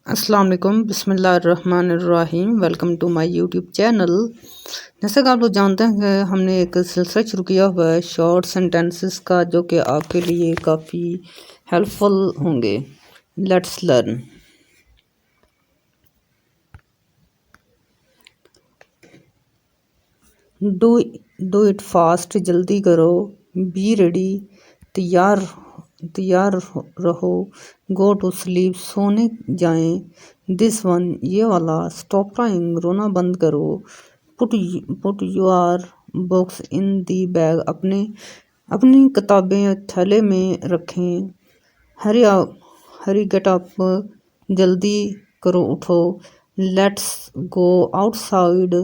अस्सलाम वालेकुम बिस्मिल्लाहिर्रहमानिर्रहीम। Welcome to my YouTube channel. जैसे कि आप लोग जानते हैं कि हमने एक सिलसिला शुरू किया हुआ है शॉर्ट सेंटेंसेस का, जो कि आपके लिए काफ़ी हेल्पफुल होंगे। Let's learn. Do it fast, जल्दी करो। बी रेडी, तैयार तैयार रहो। गो टू स्लीप, सोने जाएं। दिस वन, ये वाला। स्टॉप क्राइंग, रोना बंद करो। Put your books in the bag, अपनी किताबें थैले में रखें। हरी गेट अप, जल्दी करो, उठो। लेट्स गो आउटसाइड,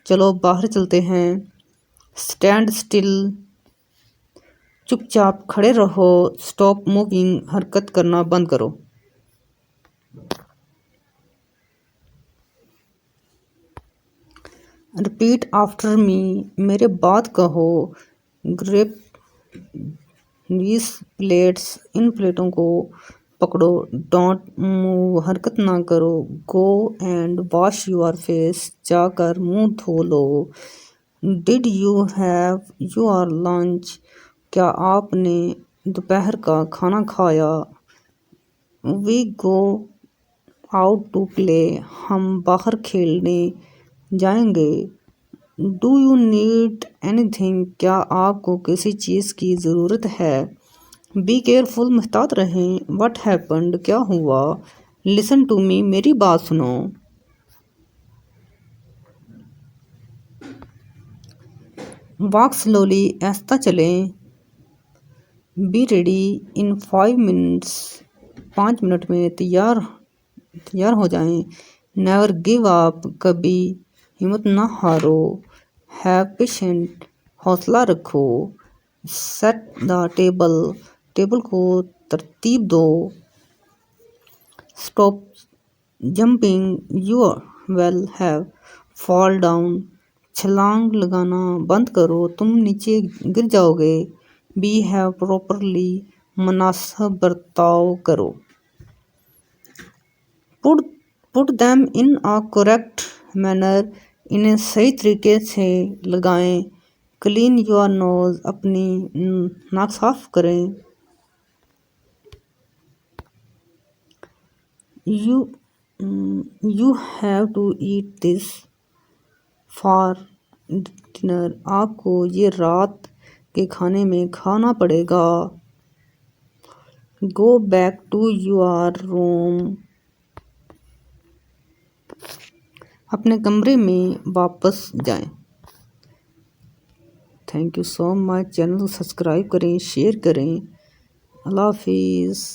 चलो बाहर चलते हैं। स्टैंड स्टिल, चुपचाप खड़े रहो। स्टॉप मूविंग, हरकत करना बंद करो। रिपीट आफ्टर मी, मेरे बाद कहो। ग्रिप दीज प्लेट्स, इन प्लेटों को पकड़ो। डोंट मूव, हरकत ना करो। Go and wash your face, जाकर मुंह धो लो। Did you have your lunch, क्या आपने दोपहर का खाना खाया। We go out to play, हम बाहर खेलने जाएंगे। डू यू नीड एनीथिंग, क्या आपको किसी चीज़ की ज़रूरत है। बी केयरफुल, मुहतात रहें। व्हाट हैपेंड, क्या हुआ। लिसन टू मी, मेरी बात सुनो। वॉक स्लोली, आहिस्ता चलें। Be ready in 5 minutes, 5 minute में तैयार हो जाएं। नेवर गिव अप, कभी हिम्मत ना हारो। हैव पेशेंट, हौसला रखो। सेट द टेबल को तरतीब दो। Stop jumping, you will have fall down, छलांग लगाना बंद करो, तुम नीचे गिर जाओगे। बी हैव प्रॉपरली, मुनासिब बर्ताव करो। Put them in a correct manner, इन्हें सही तरीके से लगाएं। क्लीन योर नोज, अपनी नाक साफ करें। You have to eat this for dinner, आपको ये रात के खाने में खाना पड़ेगा। Go back to your room, अपने कमरे में वापस जाएं। Thank you so much. Channel को सब्सक्राइब करें, शेयर करें। अल्लाह हाफिज़।